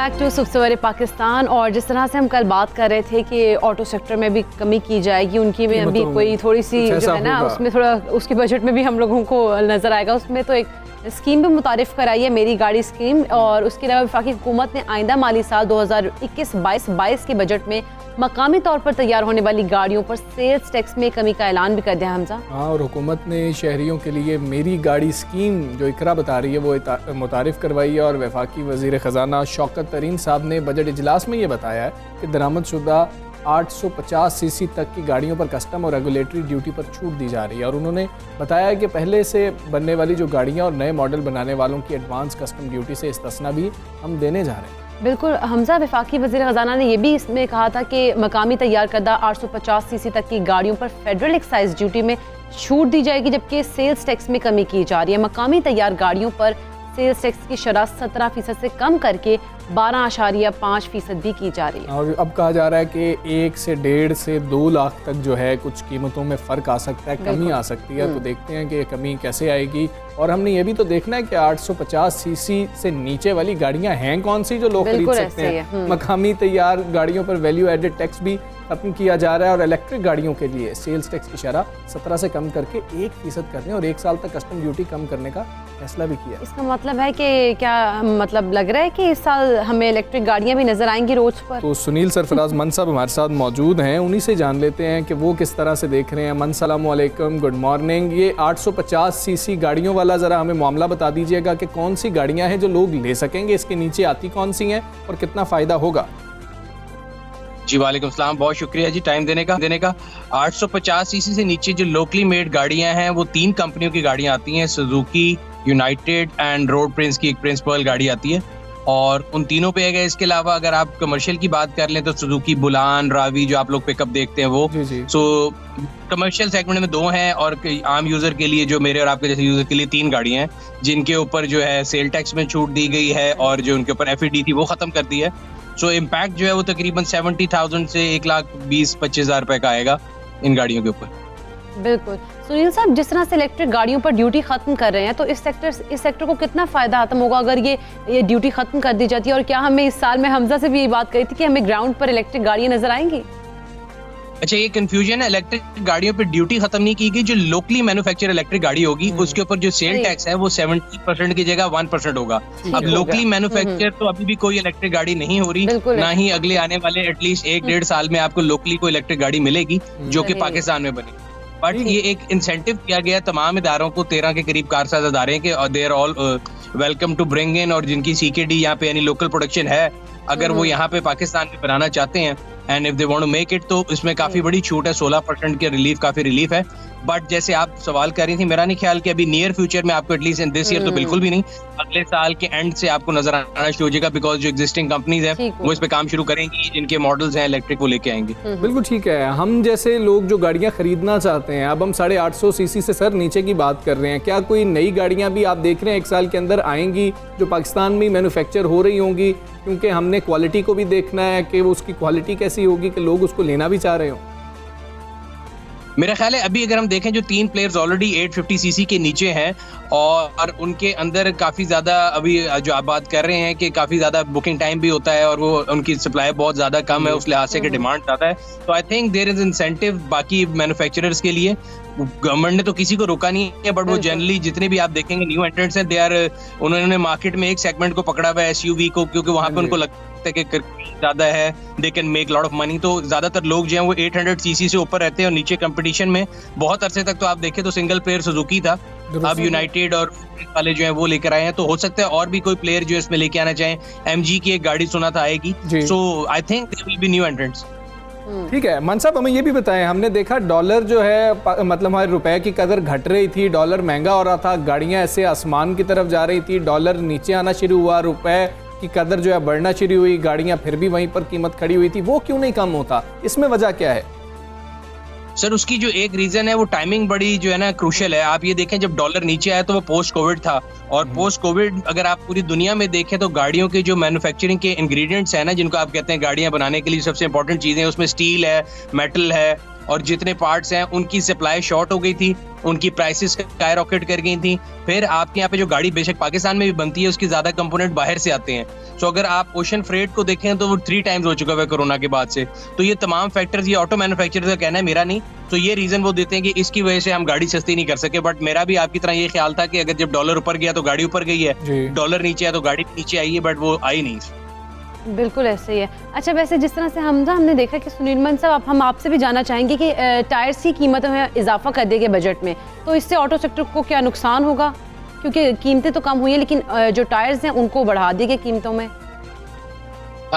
Back to सुबह सवेरे पाकिस्तान। और जिस तरह से हम कल बात कर रहे थे कि ऑटो सेक्टर में भी कमी की जाएगी, उनकी में अभी कोई थोड़ी सी जो है ना उसमें थोड़ा उसके बजट में भी हम लोगों को नज़र आएगा। उसमें तो एक स्कीम भी मुतारिफ कराई है, मेरी गाड़ी स्कीम। और उसके अलावा वफाकी हुकूमत ने आइंदा माली साल 2021-22 के बजट में मकामी तौर पर तैयार होने वाली गाड़ियों पर सेल्स टैक्स में कमी का ऐलान भी कर दिया। हमजा हाँ, और हुकूमत ने शहरियों के लिए मेरी गाड़ी स्कीम जो इकरा बता रही है वो मुतारिफ करवाई है। और वफाकी वज़ीर ख़जाना शौकत तरीन साहब ने बजट इजलास में ये बताया है कि दरामदशुदा 850 सीसी तक की गाड़ियों पर कस्टम और रेगुलेटरी ड्यूटी पर छूट दी जा रही है। और उन्होंने बताया कि पहले से बनने वाली जो गाड़ियाँ और नए मॉडल बनाने वालों की एडवांस कस्टम ड्यूटी से इस्तिस्ना भी हम देने जा रहे हैं। बिल्कुल हमजा, वफाकी वज़ीर ख़जाना ने यह भी इसमें कहा था कि मकामी तैयार करदा 850 सीसी तक की गाड़ियों पर फेडरल एक्साइज ड्यूटी में छूट दी जाएगी, जबकि सेल्स टैक्स में कमी की जा रही है। मकामी तैयार गाड़ियों पर सेल्स टैक्स की शरह 17% से कम करके 12.5% भी की जा रही है। और अब कहा जा रहा है कि 1 से 1.5 से 2 लाख तक जो है कुछ कीमतों में फ़र्क आ सकता है, कमी आ सकती है। तो देखते हैं कि ये कमी कैसे आएगी। और हमने ये भी तो देखना है कि 850 सीसी से नीचे वाली गाड़ियां हैं कौन सी जो लोग खरीद सकते हैं। मकामी तैयार गाड़ियों पर वैल्यू एडेड टैक्स भी खत्म किया जा रहा है। और इलेक्ट्रिक गाड़ियों के लिए सेल्स टैक्स की शरह 17 से कम करके 1% करने और 1 साल तक कस्टम ड्यूटी कम करने का फैसला भी किया। इसका मतलब है कि क्या मतलब लग रहा है कि इस साल हमें इलेक्ट्रिक गाड़ियां भी नजर आएंगी रोड पर? तो सुनील सरफराज मन साहब हमारे साथ मौजूद हैं, उन्हीं से जान लेते हैं कि वो किस तरह से देख रहे हैं। मन सलामु अलैकुम, गुड मॉर्निंग। ये 850 सीसी गाड़ियों वाला ज़रा हमें मामला बता दीजिएगा कि कौन सी गाड़ियां हैं जो लोग ले सकेंगे, इसके नीचे आती कौन सी हैं और कितना फ़ायदा होगा? जी वालेकुम सलाम, बहुत शुक्रिया जी टाइम देने का। 850 सीसी से नीचे जो लोकली मेड गाड़ियां हैं वो 3 कंपनियों की गाड़ियां आती हैं, Suzuki, United and road Prince की एक प्रिंसिपल गाड़ी आती है। और उन तीनों पे है। इसके अलावा अगर आप कमर्शियल की बात कर लें तो सुजुकी बुलान, रावी जो आप लोग पिकअप देखते हैं वो। सो कमर्शियल सेगमेंट में 2 हैं और आम यूजर के लिए जो मेरे और आपके जैसे यूजर के लिए 3 गाड़ियां हैं, जिनके ऊपर जो है सेल टैक्स में छूट दी गई है और जो उनके ऊपर FED थी वो खत्म कर दी है। सो इम्पैक्ट जो है वो तकरीबन 70,000 से 1,20,000-25,000 रुपए का आएगा इन गाड़ियों के ऊपर। बिल्कुल सुनील साहब, जिस तरह से इलेक्ट्रिक गाड़ियों पर ड्यूटी खत्म कर रहे हैं तो इस सेक्टर को कितना फायदा खत्म होगा अगर ये ड्यूटी खत्म कर दी जाती है? और क्या हमें इस साल में हमजा से भी ये बात कही थी कि हमें ग्राउंड पर इलेक्ट्रिक गाड़ियां नजर आएंगी? अच्छा, ये कंफ्यूजन है। इलेक्ट्रिक गाड़ियों पे ड्यूटी खत्म नहीं की गई। जो लोकली मैन्युफैक्चर इलेक्ट्रिक गाड़ी होगी उसके ऊपर जो सेल टैक्स है वो 70% की जगह 1% होगा। अब लोकली मैन्युफैक्चर तो अभी भी कोई इलेक्ट्रिक गाड़ी नहीं हो रही, ना ही अगले आने वाले एटलीस्ट 1-1.5 साल में आपको लोकली कोई इलेक्ट्रिक गाड़ी मिलेगी जो कि पाकिस्तान में बनेगी। बट ये एक इंसेंटिव किया गया तमाम इदारों को, 13 के करीब कारसाज इदारे हैं कि they are all welcome to bring in, और जिनकी CKD यहाँ पे यानी लोकल प्रोडक्शन है, अगर वो यहाँ पे पाकिस्तान में बनाना चाहते हैं and if they want to make it, तो इसमें काफी बड़ी छूट है। 16% के रिलीफ, काफी रिलीफ है। बट जैसे आप सवाल कर रही थी, मेरा नहीं ख्याल कि अभी नियर फ्यूचर में आपको एटलीस्ट इन दिस ईयर तो बिल्कुल भी नहीं, अगले साल के एंड से आपको नजर आना शुरू हो जाएगा, बिकॉज जो एग्जिस्टिंग कंपनीज हैं वो इस पे काम शुरू करेंगी, जिनके मॉडल्स हैं इलेक्ट्रिक वो लेके आएंगे। बिल्कुल ठीक है। हम जैसे लोग जो गाड़ियां खरीदना चाहते हैं, अब हम 850 सीसी से सर नीचे की बात कर रहे हैं, क्या कोई नई गाड़ियां भी आप देख रहे हैं 1 साल के अंदर आएंगी जो पाकिस्तान में मैन्युफैक्चर हो रही होंगी? क्योंकि हमने क्वालिटी को भी देखना है कि वो उसकी क्वालिटी कैसी होगी कि लोग उसको लेना भी चाह रहे हो। मेरा ख्याल है अभी अगर हम देखें जो 3 प्लेयर्स ऑलरेडी 850 सीसी के नीचे हैं और उनके अंदर काफ़ी ज़्यादा अभी जो आप बात कर रहे हैं कि काफ़ी ज़्यादा बुकिंग टाइम भी होता है और वो उनकी सप्लाई बहुत ज़्यादा कम है, उस लिहाज से कि डिमांड ज़्यादा है। तो I think there is incentive बाकी मैन्युफैक्चरर्स के लिए। गवर्नमेंट ने तो किसी को रोका नहीं है, बट वो जनरली जितने भी आप देखेंगे न्यू एंट्रेंट्स हैं, उन्होंने मार्केट में एक सेगमेंट को पकड़ा हुआ है, SUV को, क्योंकि वहाँ पे उनको लगता है कि ज्यादा है, they can make lot of money. तो ज्यादातर लोग जो हैं वो 800 सीसी से ऊपर रहते हैं और नीचे कंपटीशन में बहुत अरसे तक तो आप देखें तो सिंगल प्लेयर सुजुकी था, अब यूनाइटेड और वाले जो हैं वो लेकर आए हैं। तो हो सकता है और भी कोई प्लेयर जो इसमें लेके आना चाहें। MG की एक गाड़ी सुना था आएगी, so I think there will be new entrants. ठीक है मन साहब, हमें ये भी बताएं, हमने देखा डॉलर जो है मतलब हमारे रुपए की कदर घट रही थी, डॉलर महंगा हो रहा था, गाड़ियां ऐसे आसमान की तरफ जा रही थी, डॉलर नीचे आना शुरू हुआ, रुपए की कदर जो है बढ़ना शुरू हुई, गाड़ियां फिर भी वहीं पर कीमत खड़ी हुई थी, वो क्यों नहीं कम होता? इसमें वजह क्या है? सर उसकी जो एक रीजन है वो टाइमिंग बड़ी जो है ना क्रूशियल है। आप ये देखें जब डॉलर नीचे आया तो वो पोस्ट कोविड था, और पोस्ट कोविड अगर आप पूरी दुनिया में देखें तो गाड़ियों के जो मैन्युफैक्चरिंग के इंग्रेडिएंट्स हैं ना, जिनको आप कहते हैं गाड़ियां बनाने के लिए सबसे इंपॉर्टेंट चीजें, उसमें स्टील है, मेटल है और जितने पार्ट्स हैं उनकी सप्लाई शॉर्ट हो गई थी। उनकी प्राइसेस स्काई रॉकेट कर गई थी। फिर आपके यहाँ पे जो गाड़ी बेशक पाकिस्तान में भी बनती है उसकी ज्यादा कंपोनेंट बाहर से आते हैं। तो अगर आप ओशन फ्रेट को देखें तो वो 3 टाइम्स हो चुका है कोरोना के बाद से। तो ये तमाम फैक्टर्स, ये ऑटो मैन्युफैक्चरर का कहना है, मेरा नहीं, तो ये रीजन वो देते हैं कि इसकी वजह से हम गाड़ी सस्ती नहीं कर सके। बट मेरा भी आपकी तरह ये ख्याल था कि अगर जब डॉलर ऊपर गया तो गाड़ी ऊपर गई है, डॉलर नीचे आया तो गाड़ी नीचे आई है, बट वो आई नहीं। बिल्कुल ऐसे ही है। अच्छा, वैसे जिस तरह से हमने देखा कि सुनील मंद साहब, हम आपसे भी जानना चाहेंगे कि टायर्स की कीमतों में इजाफा कर दिया गया बजट में, तो इससे ऑटो सेक्टर को क्या नुकसान होगा? क्योंकि कीमतें तो कम हुई है लेकिन जो टायर्स हैं उनको बढ़ा दिए गए कीमतों में।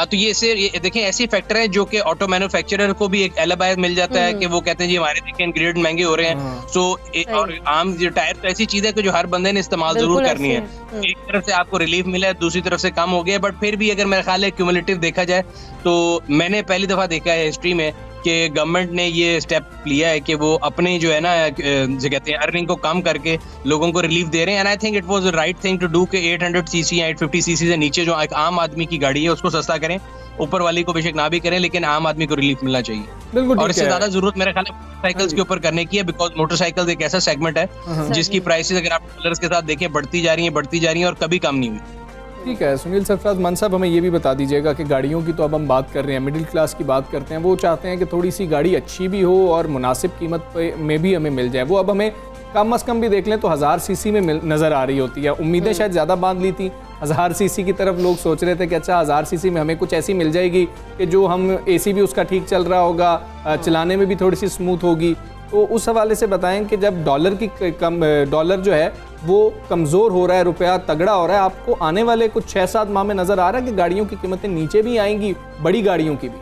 तो ये देखें, ऐसी फैक्टर है जो कि ऑटो मैन्युफैक्चरर को भी एक एलिबाय मिल जाता है कि वो कहते हैं जी हमारे देखें इंग्रेडिएंट महंगे हो रहे हैं। सो और आम जो टायर तो ऐसी चीज है कि जो हर बंदे ने इस्तेमाल जरूर करनी है। एक तरफ से आपको रिलीफ मिला है, दूसरी तरफ से कम हो गया, बट फिर भी अगर मेरा ख्याल है क्यूमुलेटिव देखा जाए तो मैंने पहली दफा देखा है हिस्ट्री में कि गवर्नमेंट ने ये स्टेप लिया है कि वो अपने जो है ना जो कहते हैं अर्निंग को कम करके लोगों को रिलीफ दे रहे हैं। And I think it was the right thing to do कि 800 सीसी या 850 सीसी से नीचे जो एक आम आदमी की गाड़ी है उसको सस्ता करें, ऊपर वाली को बेशक ना भी करें, लेकिन आम आदमी को रिलीफ मिलना चाहिए। बिल्कुल, और इससे ज्यादा जरूरत मेरे ख्याल में मोटरसाइकिल्स के ऊपर करने की है, बिकॉज मोटरसाइकिल एक ऐसा सेगमेंट है जिसकी प्राइसेस अगर आप डॉलर्स के साथ देखें बढ़ती जा रही है और कभी कम नहीं हुई। ठीक है सुनील सरफराज मंद साहब, हमें ये भी बता दीजिएगा कि गाड़ियों की तो अब हम बात कर रहे हैं, मिडिल क्लास की बात करते हैं, वो चाहते हैं कि थोड़ी सी गाड़ी अच्छी भी हो और मुनासिब कीमत पे में भी हमें मिल जाए। वो अब हमें कम अज़ कम भी देख लें तो 1000 सीसी में नज़र आ रही होती है। उम्मीदें शायद ज़्यादा बांध ली थी, 1000 सीसी की तरफ लोग सोच रहे थे कि अच्छा 1000 सीसी में हमें कुछ ऐसी मिल जाएगी कि जो हम एसी भी उसका ठीक चल रहा होगा, चलाने में भी थोड़ी सी स्मूथ होगी। तो उस हवाले से बताएं कि जब डॉलर जो है वो कमज़ोर हो रहा है, रुपया तगड़ा हो रहा है, आपको आने वाले कुछ 6-7 माह में नज़र आ रहा है कि गाड़ियों की कीमतें नीचे भी आएंगी, बड़ी गाड़ियों की भी?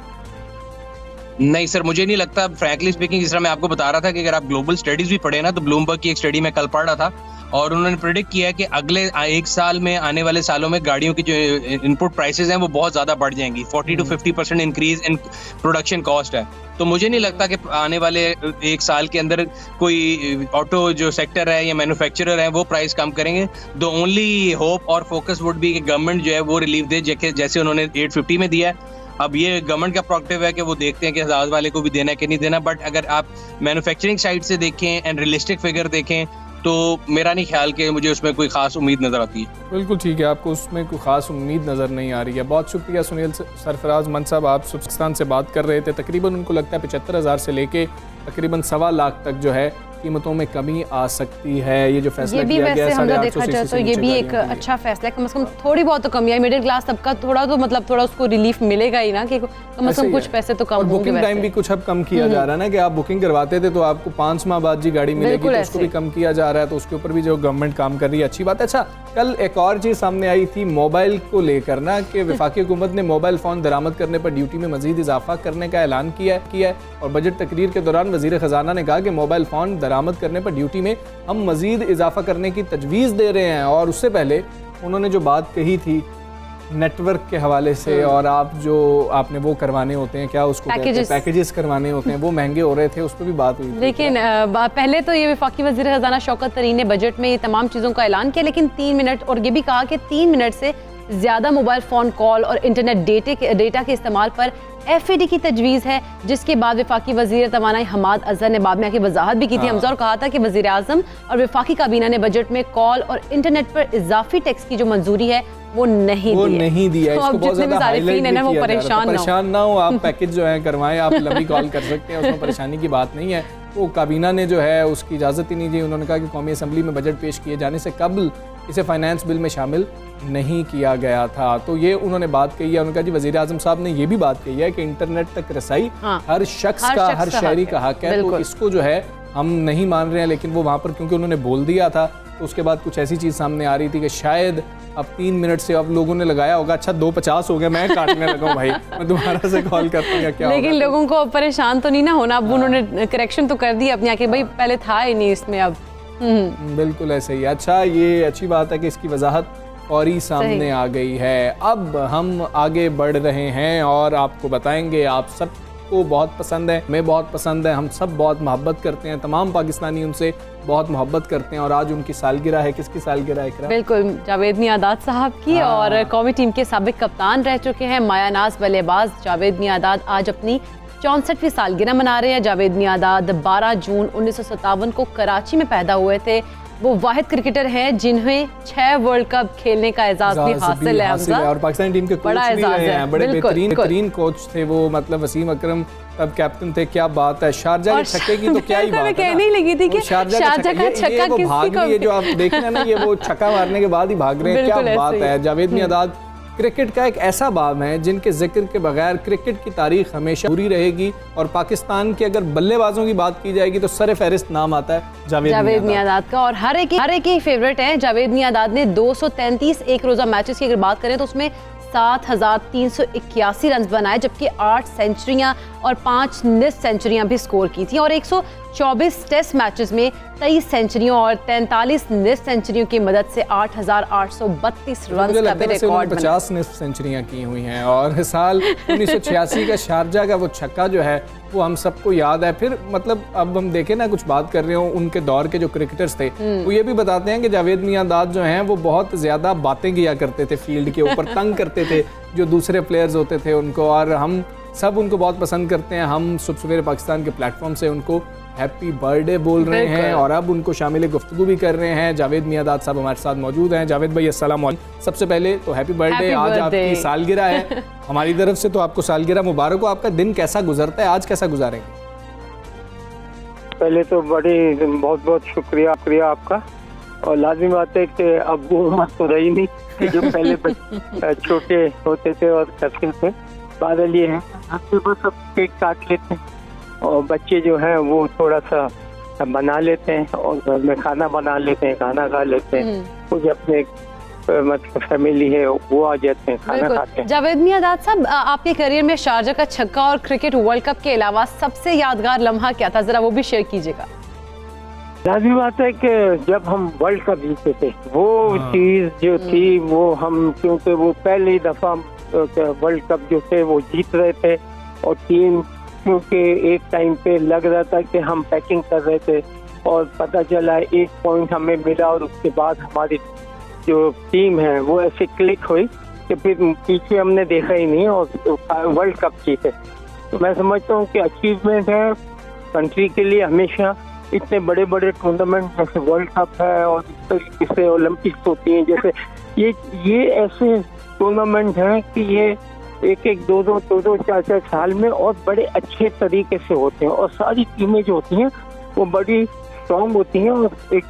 नहीं सर, मुझे नहीं लगता। फ्रैंकली स्पीकिंग, जिस तरह मैं आपको बता रहा था कि अगर आप ग्लोबल स्टडीज भी पढ़े ना, तो ब्लूमबर्ग की एक स्टडी में कल पढ़ रहा था और उन्होंने प्रेडिक्ट किया है कि अगले 1 साल में, आने वाले सालों में गाड़ियों की जो इनपुट प्राइसेस हैं वो बहुत ज़्यादा बढ़ जाएंगी। 40 to 50% increase in production cost है। तो मुझे नहीं लगता कि आने वाले 1 साल के अंदर कोई ऑटो जो सेक्टर है या मैन्युफैक्चरर है वो प्राइस कम करेंगे। द ओनली होप और फोकस वुड बी कि गवर्नमेंट जो है वो रिलीफ दे, जैसे उन्होंने 850 में दिया है। अब ये गवर्नमेंट का प्रोडक्टिव है कि वो देखते हैं कि 1000 वाले को भी देना है कि नहीं देना। बट अगर आप मैन्युफैक्चरिंग साइड से देखें एंड रियलिस्टिक फिगर देखें तो मेरा नहीं ख्याल कि मुझे उसमें कोई खास उम्मीद नजर आती है। बिल्कुल ठीक है, आपको उसमें कोई खास उम्मीद नज़र नहीं आ रही है। बहुत शुक्रिया सुनील सरफराज मंद साहब, आप पाकिस्तान से बात कर रहे थे। तकरीबन उनको लगता है 75,000 से लेके तकरीबन 1.25 लाख तक जो है कीमतों में कमी आ सकती है। ये जो फैसला किया गया है, हमने देखा जाए तो ये भी एक अच्छा फैसला है। कम से कम थोड़ी बहुत तो कमी है, मिडिल क्लास तबका थोड़ा तो मतलब थोड़ा उसको रिलीफ मिलेगा ही ना, कि कम से कम कुछ पैसे तो कम होंगे। बुकिंग टाइम भी कुछ अब कम किया जा रहा है ना, कि आप बुकिंग करवाते थे तो आपको 5 माह बाद जी गाड़ी मिलेगी, तो उसको भी कम किया जा रहा है। तो उसके ऊपर भी जो गवर्नमेंट काम कर रही है, अच्छी बात है। अच्छा, कल एक और चीज़ सामने आई थी मोबाइल को लेकर ना, कि वफाकी हुकूमत ने मोबाइल फ़ोन दरामद करने पर ड्यूटी में मजीद इजाफा करने का ऐलान किया है। और बजट तकरीर के दौरान वज़ीर ख़जाना ने कहा कि मोबाइल फ़ोन दरामद करने पर ड्यूटी में हम मजीद इजाफा करने की तजवीज़ दे रहे हैं। और उससे पहले उन्होंने जो बात कही थी नेटवर्क के हवाले से, और आप जो आपने वो करवाने होते हैं, क्या उसको पैकेजेस करवाने होते हैं, वो महंगे हो रहे थे, उस पर भी बात हुई। लेकिन पहले तो ये वफाकी वज़ीर ख़जाना शौकत तरीन ने बजट में ये तमाम चीज़ों का ऐलान किया, लेकिन 3 मिनट, और ये भी कहा कि 3 मिनट से ज़्यादा मोबाइल फ़ोन कॉल और इंटरनेट डेटा के इस्तेमाल पर FAD की तजवीज़ है। जिसके बाद वफाकी वज़ीर तवानाई हमाद अज़हर ने बाद में आके वजाहत भी की थी हमजा, और कहा था कि वज़ीर आज़म और वफाकी काबीना ने बजट में कॉल और इंटरनेट पर इजाफी टैक्स की जो मंजूरी है वो नहीं दी है। इसको बहुत ज़्यादा हाईलाइट भी वो किया परेशान ना हो। आप पैकेज जो है करवाएं, आप लंबी कॉल कर सकते हैं, उसमें परेशानी की बात नहीं है। वो काबीना ने जो है उसकी इजाज़त ही नहीं दी। उन्होंने कहा कि कौमी असम्बली में बजट पेश किए जाने से कबल इसे फाइनेंस बिल में शामिल नहीं किया गया था। तो ये उन्होंने बात कही है। उन्होंने कहा जी वज़ीर आज़म साहब ने ये भी बात कही है कि इंटरनेट तक रसाई हर शख्स का, हर शहरी का हक है। तो इसको जो है हम नहीं मान रहे हैं, लेकिन वो वहाँ पर क्योंकि उन्होंने बोल दिया था, तो उसके बाद कुछ ऐसी चीज़ सामने आ रही थी कि शायद अब 3 मिनट से अब लोगों ने लगाया होगा, अच्छा 2:50 हो गया, मैं काटने लगा हूँ भाई, मैं दोबारा से कॉल करती हूँ क्या। लेकिन लोगों को परेशान तो नहीं ना होना। अब उन्होंने करेक्शन तो कर दिया अपनी आके, भाई पहले था ही नहीं इसमें अब। बिल्कुल ऐसे ही। अच्छा, ये अच्छी बात है कि इसकी वजाहत फौरी सामने आ गई है। अब हम आगे बढ़ रहे हैं और आपको बताएंगे, आप सबको बहुत पसंद है, मैं बहुत पसंद है, हम सब बहुत मोहब्बत करते हैं, तमाम पाकिस्तानी उनसे बहुत मोहब्बत करते हैं। और आज उनकी सालगिरह है। किसकी सालगिरह है? बिल्कुल जावेद मियादाद साहब की। और कौमी टीम के साबिक कप्तान रह चुके हैं माया नाज बल्लेबाज जावेद मियादाद आज अपनी 64वीं सालगिरह मना रहे हैं। जावेद मियांदाद 12 जून 1957 को कराची में पैदा हुए थे। वो वाहिद क्रिकेटर हैं जिन्हें 6 वर्ल्ड कप खेलने का एजाज भी हासिल है और पाकिस्तानी टीम के कोच भी रहे हैं, बड़े बेहतरीन कोच थे वो, मतलब वसीम अकरम तब कैप्टन थे। क्या बात है, शारजा के छक्के की तो क्या ही बात है, कहने ही लगी थी कि शारजा का छक्का वो भाग रही है, जो आप देख रहे हैं ना, ये वो छक्का मारने के बाद ही भाग रहे हैं, क्या बात है। जावेद मियांदाद क्रिकेट का एक ऐसा बाब है जिनके जिक्र के बगैर क्रिकेट की तारीख हमेशा पूरी रहेगी। और पाकिस्तान के अगर बल्लेबाजों की बात की जाएगी तो सर फहरिस्त नाम आता है जावेद मियांदाद का, और हर एक ही फेवरेट है। जावेद मियांदाद ने 233 एक रोजा मैचेस की अगर बात करें तो उसमें 7,381 रन बनाए, जबकि 8 सेंचुरियां और 5 निस सेंचुरियां भी स्कोर की थी, और 124 टेस्ट मैचेस में 23 सेंचुरियों और 43 निस सेंचुरियों की मदद से 8,832 रन का भी रिकॉर्ड 50 निस सेंचुरियां की हुई हैं। और साल 1986 का शारजा का वो छक्का जो है वो हम सबको याद है। फिर मतलब अब हम देखें ना, कुछ बात कर रहे हो उनके दौर के जो क्रिकेटर्स थे, वो ये भी बताते हैं कि जावेद मियांदाद जो हैं वो बहुत ज़्यादा बातें किया करते थे फील्ड के ऊपर, तंग करते थे जो दूसरे प्लेयर्स होते थे उनको, और हम सब उनको बहुत पसंद करते हैं। हम सुबह सवेरे पाकिस्तान के प्लेटफॉर्म से उनको हैप्पी बर्थडे बोल रहे हैं और अब उनको शामिल गुफ्तगू भी कर रहे हैं। जावेद मियांदाद साहब हमारे साथ मौजूद हैं। जावेद भाई अस्सलाम वालेकुम। सबसे पहले तो हैप्पी बर्थडे, आज आपकी सालगिरह है, हमारी तरफ से तो आपको सालगिरह मुबारक हो। आपका दिन कैसा गुजरता है, आज कैसा गुजारेंगे? पहले तो बहुत बहुत शुक्रिया आपका, और लाजमी बात है कि अब वो उम्र तो रही नहीं कि जो पहले छोटे होते थे और करते थे। बादल ये है बस अब केक काट लेते हैं और बच्चे जो हैं वो थोड़ा सा बना लेते हैं और घर में खाना बना लेते हैं, खाना खा लेते हैं। कुछ अपने मतलब फैमिली है वो आ जाते हैं, खाना खाते हैं। जावेद मियांदाद साहब, आपके करियर में शारजा का छक्का और क्रिकेट वर्ल्ड कप के अलावा सबसे यादगार लम्हा क्या था, जरा वो भी शेयर कीजिएगा। लाज़मी बात है कि जब हम वर्ल्ड कप जीते थे वो चीज जो थी वो हम, क्योंकि वो पहली दफा वर्ल्ड कप जो थे वो जीत रहे थे, और टीम क्योंकि एक टाइम पे लग रहा था कि हम पैकिंग कर रहे थे और पता चला 1 पॉइंट हमें मिला, और उसके बाद हमारी जो टीम है वो ऐसे क्लिक हुई कि फिर पीछे हमने देखा ही नहीं और वर्ल्ड कप जीते। तो मैं समझता हूँ कि अचीवमेंट है कंट्री के लिए हमेशा। इतने बड़े बड़े टूर्नामेंट जैसे वर्ल्ड कप है और इस तरीके से ओलंपिक्स होती हैं, जैसे ये ऐसे टूर्नामेंट हैं कि ये एक दो 4 साल में और बड़े अच्छे तरीके से होते हैं, और सारी टीमें जो होती हैं वो बड़ी स्ट्रॉन्ग होती हैं, और एक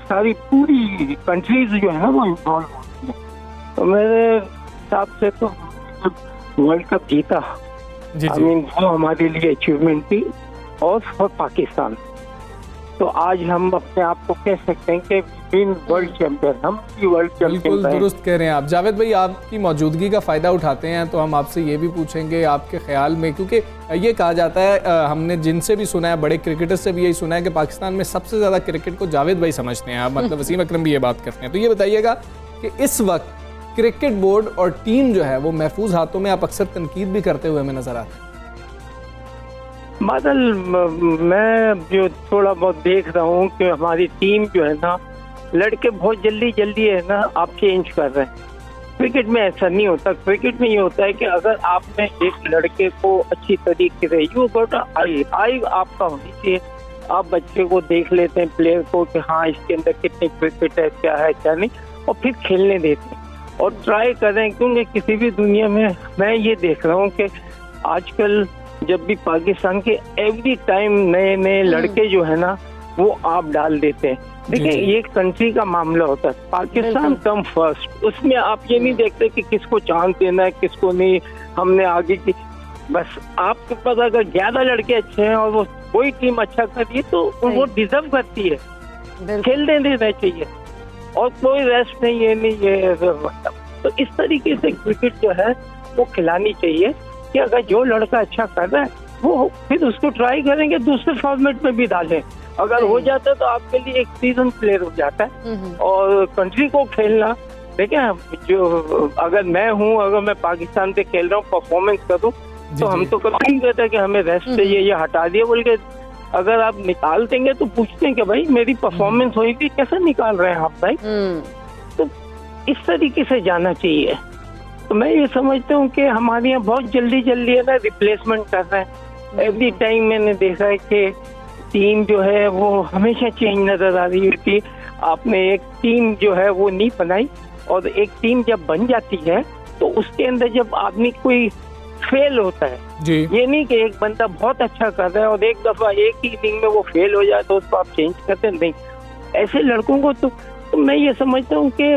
सारी पूरी कंट्रीज जो है ना वो इन्वॉल्व होती हैं। तो मेरे हिसाब से तो वर्ल्ड कप जीता, आई मीन वो हमारे लिए अचीवमेंट थी, और फॉर पाकिस्तान। तो आज हम अपने आप को कह सकते हैं कि वर्ल्ड चैंपियन, हम वर्ल्ड चैंपियन। बिल्कुल दुरुस्त कह रहे हैं आप। जावेद भाई, आपकी मौजूदगी का फ़ायदा उठाते हैं तो हम आपसे ये भी पूछेंगे आपके ख्याल में, क्योंकि ये कहा जाता है, हमने जिनसे भी सुना है, बड़े क्रिकेटर से भी यही सुना है कि पाकिस्तान में सबसे ज़्यादा क्रिकेट को जावेद भाई समझते हैं, आप मतलब वसीम अकरम भी ये बात करते हैं। तो ये बताइएगा कि इस वक्त क्रिकेट बोर्ड और टीम जो है वो महफूज हाथों में, आप अक्सर तनकीद भी करते हुए हमें नजर आते हैं। बादल, मैं जो थोड़ा बहुत देख रहा हूँ कि हमारी टीम जो है ना, लड़के बहुत जल्दी है ना आप चेंज कर रहे हैं। क्रिकेट में ऐसा नहीं होता। क्रिकेट में ये होता है कि अगर आपने एक लड़के को अच्छी तरीके से, यू गोट आई आपका होनी चाहिए। आप बच्चे को देख लेते हैं, प्लेयर को, कि हाँ इसके अंदर कितनी क्रिकेट है, क्या है क्या नहीं, और फिर खेलने देते हैं और ट्राई करें। क्योंकि किसी भी दुनिया में मैं ये देख रहा हूँ कि आजकल जब भी पाकिस्तान के एवरी टाइम नए लड़के जो है ना वो आप डाल देते हैं। देखिए, ये कंट्री का मामला होता है, पाकिस्तान कम फर्स्ट, उसमें आप ये नहीं देखते कि किसको चांस देना है किसको नहीं। हमने आगे की, बस आपके पास अगर 11 लड़के अच्छे हैं और वो कोई टीम अच्छा कर रही है तो वो डिजर्व करती है, खेलने देना चाहिए, और कोई रेस्ट नहीं, ये नहीं ये। तो इस तरीके से क्रिकेट जो है वो खिलानी चाहिए कि अगर जो लड़का अच्छा कर रहा है वो फिर उसको ट्राई करेंगे, दूसरे फॉर्मेट में भी डालें। अगर हो जाता है तो आपके लिए एक सीजन प्लेयर हो जाता है। और कंट्री को खेलना, देखिए, जो अगर मैं हूँ, अगर मैं पाकिस्तान से खेल रहा हूँ, परफॉर्मेंस करूँ, तो हम तो कभी नहीं कहते कि हमें रेस्ट चाहिए, ये हटा दिए बोल के। अगर आप निकाल देंगे तो पूछते हैं कि भाई मेरी परफॉर्मेंस हुई थी, कैसे निकाल रहे हैं आप भाई। तो इस तरीके से जाना चाहिए। तो मैं ये समझता हूँ कि हमारे यहाँ बहुत जल्दी जल्दी है ना रिप्लेसमेंट कर रहे हैं। एवरी टाइम मैंने देखा है कि टीम जो है वो हमेशा चेंज नजर आ रही होती। आपने एक टीम जो है वो नहीं बनाई, और एक टीम जब बन जाती है तो उसके अंदर जब आदमी कोई फेल होता है जी, ये नहीं कि एक बंदा बहुत अच्छा कर रहा है और एक दफा एक ही इनिंग में वो फेल हो जाए तो उसको आप चेंज करते नहीं। ऐसे लड़कों को तो मैं ये समझता हूँ कि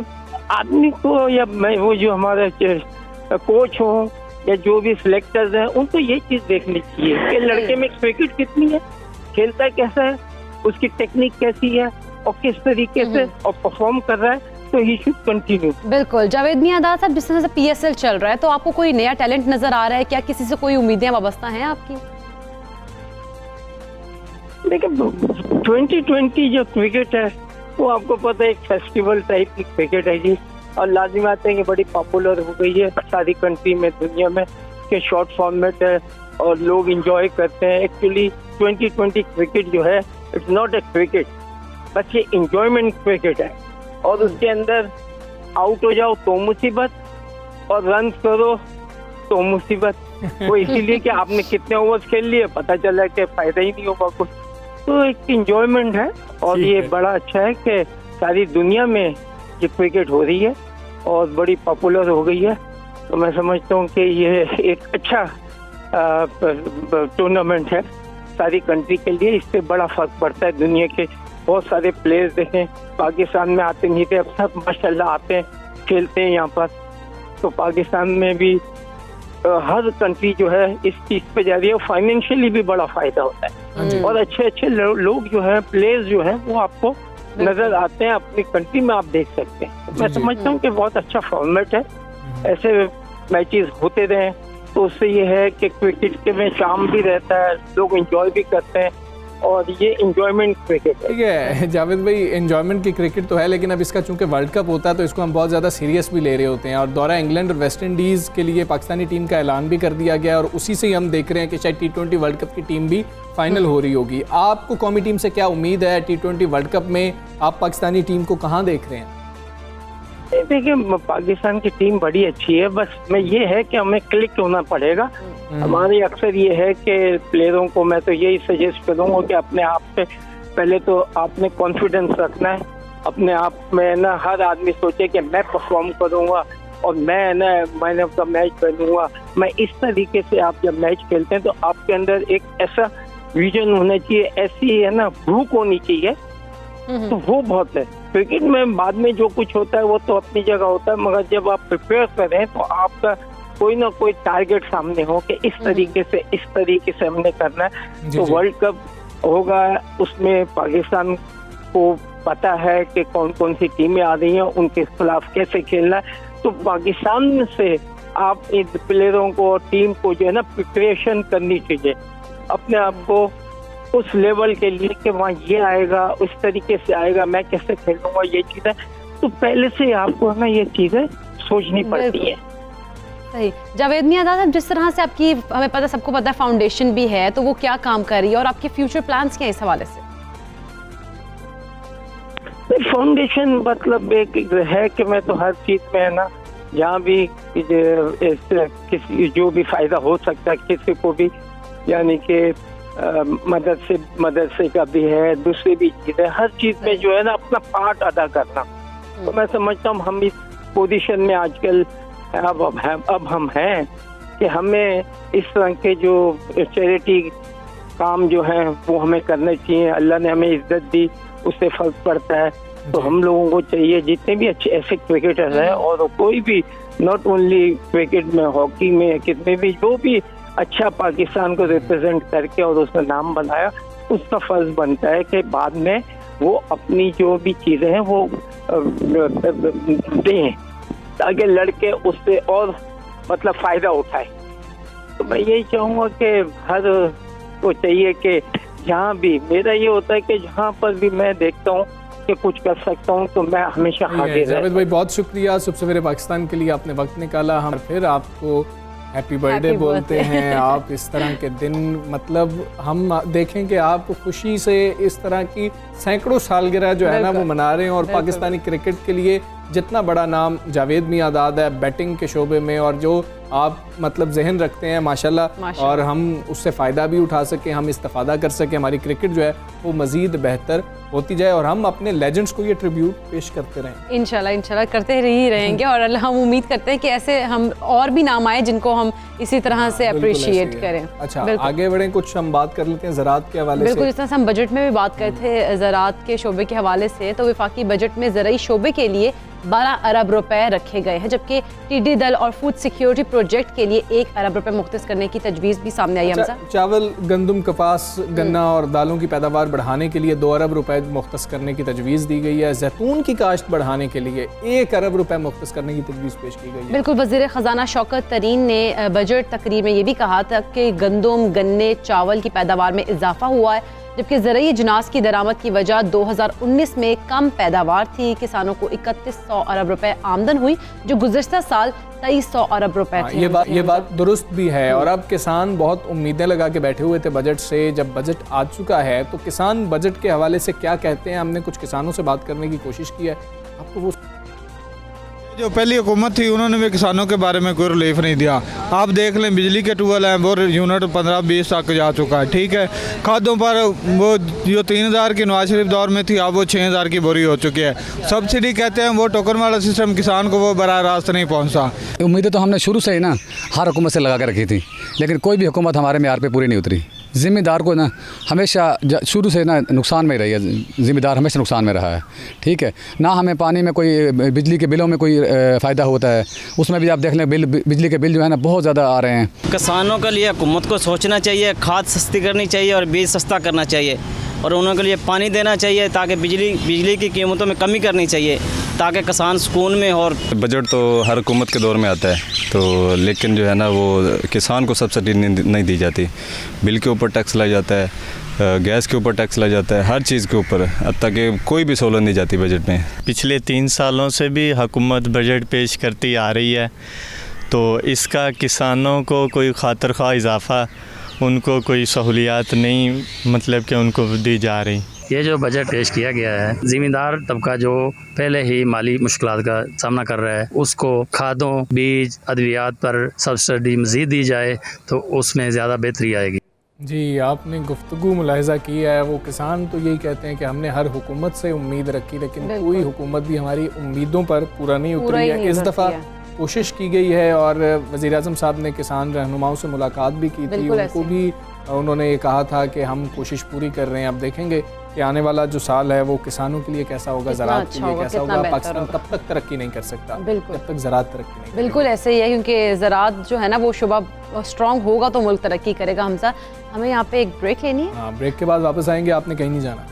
आदमी को, या मैं वो जो हमारे कोच हो या जो भी सिलेक्टर्स हैं, उनको ये चीज देखनी चाहिए कि लड़के में क्रिकेट कितनी है, खेलता कैसा है, उसकी टेक्निक कैसी है और किस तरीके से और परफॉर्म कर रहा है, तो ही शुड कंटिन्यू। बिल्कुल। जावेद मियांदाद साहब, जिस तरह से PSL चल रहा है, तो आपको कोई नया टैलेंट नजर आ रहा है क्या? किसी से कोई उम्मीदें वाबस्ता हैं आपकी? देखिए 2020 जो क्रिकेट है वो आपको पता है एक फेस्टिवल टाइप की क्रिकेट है जी, और लाजिम आते हैं कि बड़ी पॉपुलर हो गई है सारी कंट्री में, दुनिया में, कि शॉर्ट फॉर्मेट है और लोग एंजॉय करते हैं। एक्चुअली 2020 क्रिकेट जो है इट्स नॉट ए क्रिकेट, बस ये एंजॉयमेंट क्रिकेट है, और उसके अंदर आउट हो जाओ तो मुसीबत और रन करो तो मुसीबत। वो इसीलिए कि आपने कितने ओवर्स खेल लिए पता चला कि फायदा ही नहीं होगा कुछ। तो एक एंजॉयमेंट है, और ये बड़ा अच्छा है कि सारी दुनिया में ये क्रिकेट हो रही है और बड़ी पॉपुलर हो गई है। तो मैं समझता हूँ कि ये एक अच्छा टूर्नामेंट है सारी कंट्री के लिए। इससे बड़ा फर्क पड़ता है। दुनिया के बहुत सारे प्लेयर्स देखें, पाकिस्तान में आते नहीं थे, अब सब माशाल्लाह आते हैं, खेलते हैं यहाँ पर। तो पाकिस्तान में भी हर कंट्री जो है इस चीज पे जा रही है, फाइनेंशियली भी बड़ा फायदा होता है, और अच्छे अच्छे लोग जो है, प्लेयर्स जो है, वो आपको नजर आते हैं अपनी कंट्री में, आप देख सकते हैं। मैं समझता हूँ कि बहुत अच्छा फॉर्मेट है, ऐसे मैचेस होते रहे तो उससे ये है कि क्रिकेट के में शाम भी रहता है, लोग एंजॉय भी करते हैं, और ये एंजॉयमेंट क्रिकेट है। ठीक है जावेद भाई, एंजॉयमेंट की क्रिकेट तो है, लेकिन अब इसका चूंकि वर्ल्ड कप होता है तो इसको हम बहुत ज़्यादा सीरियस भी ले रहे होते हैं, और दौरा इंग्लैंड और वेस्ट इंडीज़ के लिए पाकिस्तानी टीम का ऐलान भी कर दिया गया, और उसी से ही हम देख रहे हैं कि शायद T20 वर्ल्ड कप की टीम भी फाइनल हो रही होगी। आपको कौमी टीम से क्या उम्मीद है? T20 वर्ल्ड कप में आप पाकिस्तानी टीम को कहाँ देख रहे हैं? देखिए पाकिस्तान की टीम बड़ी अच्छी है, बस में ये है कि हमें क्लिक होना पड़ेगा। हमारी अक्सर ये है कि प्लेयरों को मैं तो यही सजेस्ट करूंगा कि अपने आप पे पहले तो आपने कॉन्फिडेंस रखना है अपने आप में ना। हर आदमी सोचे कि मैं परफॉर्म करूंगा और मैं ना मैन ऑफ द मैच बनूंगा। मैं इस तरीके से आप जब मैच खेलते हैं तो आपके अंदर एक ऐसा विजन होना चाहिए, ऐसी है ना भूख होनी चाहिए, तो वो बहुत है। क्रिकेट में बाद में जो कुछ होता है वो तो अपनी जगह होता है, मगर जब आप प्रिपेयर करें तो आपका कोई ना कोई टारगेट सामने हो कि इस तरीके से हमने करना है। तो वर्ल्ड कप होगा, उसमें पाकिस्तान को पता है कि कौन कौन सी टीमें आ रही हैं, उनके खिलाफ कैसे खेलना है। तो पाकिस्तान से आप इन प्लेयरों को, टीम को जो है ना प्रिपरेशन करनी चाहिए अपने आप को उस लेवल के लिए कि वहाँ ये आएगा, उस तरीके से आएगा, मैं कैसे खेलूंगा, ये चीजें तो पहले से आपको ना ये चीजें सोचनी पड़ती है। सही। जावेद मियांदाद साहब, जिस तरह से आपकी, हमें पता, सबको पता है फाउंडेशन भी है, तो वो क्या काम कर रही है और आपके फ्यूचर प्लान्स क्या है इस हवाले से? फाउंडेशन मतलब एक है कि मैं तो हर चीज में है ना, जहाँ भी किसी जो भी फायदा हो सकता है किसी को भी, यानी कि मदरसे का भी है, दूसरी भी चीजें, हर चीज में जो है ना अपना पार्ट अदा करना। तो मैं समझता हूँ हम इस पोजीशन में आजकल अब हम हैं कि हमें इस तरह के जो चैरिटी काम जो है वो हमें करने चाहिए। अल्लाह ने हमें इज्जत दी, उससे फर्क पड़ता है। तो हम लोगों को चाहिए, जितने भी अच्छे ऐसे क्रिकेटर हैं, और कोई भी, नॉट ओनली क्रिकेट में, हॉकी में, कितने भी, जो भी अच्छा पाकिस्तान को रिप्रेजेंट करके और उसमें नाम बनाया, उसका फर्ज बनता है कि बाद में वो अपनी जो भी चीजें हैं वो दें, ताकि लड़के उससे और मतलब फायदा उठाए। तो मैं यही चाहूँगा कि हर को चाहिए कि जहाँ भी, मेरा ये होता है कि जहाँ पर भी मैं देखता हूँ कि कुछ कर सकता हूँ तो मैं हमेशा आगे। जावेद भाई बहुत शुक्रिया, सुबह सवेरे पाकिस्तान के लिए आपने वक्त निकाला। हम फिर आपको हैप्पी बर्थडे बोलते हैं। आप इस तरह के दिन, मतलब हम देखें कि आप खुशी से इस तरह की सैकड़ों सालगिरह जो है ना वो मना रहे हैं, और पाकिस्तानी क्रिकेट के लिए जितना बड़ा नाम जावेद मियाँदाद है बैटिंग के शोबे में, और जो आप मतलब जहन रखते हैं माशाल्लाह, और हम उससे फ़ायदा भी उठा सकें, हम इस्तेफादा कर सकें, हमारी क्रिकेट जो है वो मज़ीद बेहतर होती जाए और हम अपने लेजेंड्स को ये ट्रिब्यूट पेश करते रहें। इंशाल्लाह करते ही रहेंगे और हम उम्मीद करते हैं कि ऐसे हम और भी नाम आए जिनको हम इसी तरह से अप्रिशिएट करें। अच्छा, आगे बढ़ें, कुछ हम बात कर लेते हैं ज़राअत के हवाले से। बिल्कुल, जिस तरह से हम बजट में भी बात करते थे ज़राअत के शोबे के हवाले से, तो वफाकी बजट में ज़राई शोबे के लिए 12 अरब रुपए रखे गए हैं, जबकि टिड्डी दल और फूड सिक्योरिटी प्रोजेक्ट के लिए 1 अरब रुपए मुख्तस करने की तजवीज़ भी सामने आई है। चावल, गंदम, कपास, गन्ना और दालों की पैदावार बढ़ाने के लिए 2 अरब रुपए मुख्तस करने की तजवीज़ दी गई है। जैतून की काश्त बढ़ाने के लिए 1 अरब रुपए मुख्तस करने की तजवीज़ पेश की गई है। बिल्कुल, वज़ीर ख़जाना शौकत तरीन ने बजट तकरीर में ये भी कहा था कि गंदम, गन्ने, चावल की पैदावार में इजाफा हुआ है, जबकि ज़रूरी अजनास की दरामद की वजह 2019 में कम पैदावार थी। किसानों को 3100 अरब रुपए आमदन हुई, जो गुज़श्ता साल 2300 अरब रुपए थे। ये बात दुरुस्त भी है, और अब किसान बहुत उम्मीदें लगा के बैठे हुए थे बजट से। जब बजट आ चुका है तो किसान बजट के हवाले से क्या कहते हैं, हमने कुछ किसानों से बात करने की कोशिश की है, आपको वो जो पहली हुकूमत थी उन्होंने भी किसानों के बारे में कोई रिलीफ नहीं दिया। आप देख लें, बिजली के ट्यूबवेल हैं वो यूनिट 15-20 तक जा चुका है, ठीक है। खादों पर वो जो 3000 की नवाज शरीफ दौर में थी, अब वो 6000 की बोरी हो चुकी है। सब्सिडी कहते हैं वो टोकन वाला सिस्टम, किसान को वो बराह रास्त नहीं पहुँचा। उम्मीदें तो हमने शुरू से ही ना हर हुकूमत से लगा कर रखी थी, लेकिन कोई भी हुकूमत हमारे मेयार पे पूरी नहीं उतरी। ज़िम्मेदार को ना हमेशा शुरू से ना नुकसान में रही है, ज़िम्मेदार हमेशा नुकसान में रहा है, ठीक है ना। हमें पानी में कोई, बिजली के बिलों में कोई फ़ायदा होता है, उसमें भी आप देख लें बिजली के बिल जो है ना बहुत ज़्यादा आ रहे हैं। किसानों के लिए हुकूमत को सोचना चाहिए, खाद सस्ती करनी चाहिए और बीज सस्ता करना चाहिए, और उनके लिए पानी देना चाहिए, ताकि बिजली की कीमतों में कमी करनी चाहिए, ताकि किसान सुकून में। और बजट तो हर हुकूमत के दौर में आता है, तो लेकिन जो है ना वो किसान को सब्सिडी नहीं दी जाती। बिल के ऊपर टैक्स लग जाता है, गैस के ऊपर टैक्स लग जाता है, हर चीज़ के ऊपर, ताकि कोई भी सहूलत नहीं जाती बजट में। पिछले 3 सालों से भी हुकूमत बजट पेश करती आ रही है, तो इसका किसानों को कोई खातिर ख्वाह इजाफ़ा, उनको कोई सहूलियात नहीं मतलब कि उनको दी जा रही। ये जो बजट पेश किया गया है, ज़िम्मेदार तबका जो पहले ही माली मुश्किलात का सामना कर रहा है, उसको खादों, बीज, अद्वियात पर सब्सिडी मज़ीद दी जाए तो उसमें ज़्यादा बेहतरी आएगी। जी, आपने गुफ्तगू मुलाहिज़ा की है। वो किसान तो यही कहते हैं कि हमने हर हुकूमत से उम्मीद रखी, लेकिन कोई हुकूमत भी हमारी उम्मीदों पर पूरा नहीं उतरी है। इस दफ़ा कोशिश की गई है, और वज़ीर-ए-आज़म साहब ने किसान रहनुमाओं से मुलाकात भी की थी, उनको भी उन्होंने ये कहा था कि हम कोशिश पूरी कर रहे हैं। अब देखेंगे कि आने वाला जो साल है वो किसानों के लिए कैसा होगा, ज़राअत के लिए कैसा होगा। पाकिस्तान तब तक तरक्की नहीं कर सकता जब तक ज़राअत तरक्की नहीं। बिल्कुल ऐसे ही है, क्योंकि ज़राअत जो है ना वो शुबा स्ट्रॉन्ग होगा तो मुल्क तरक्की करेगा। हमसा, हमें यहाँ पे एक ब्रेक लेनी है। हाँ, ब्रेक के बाद वापस आएंगे, आपने कहीं नहीं जाना।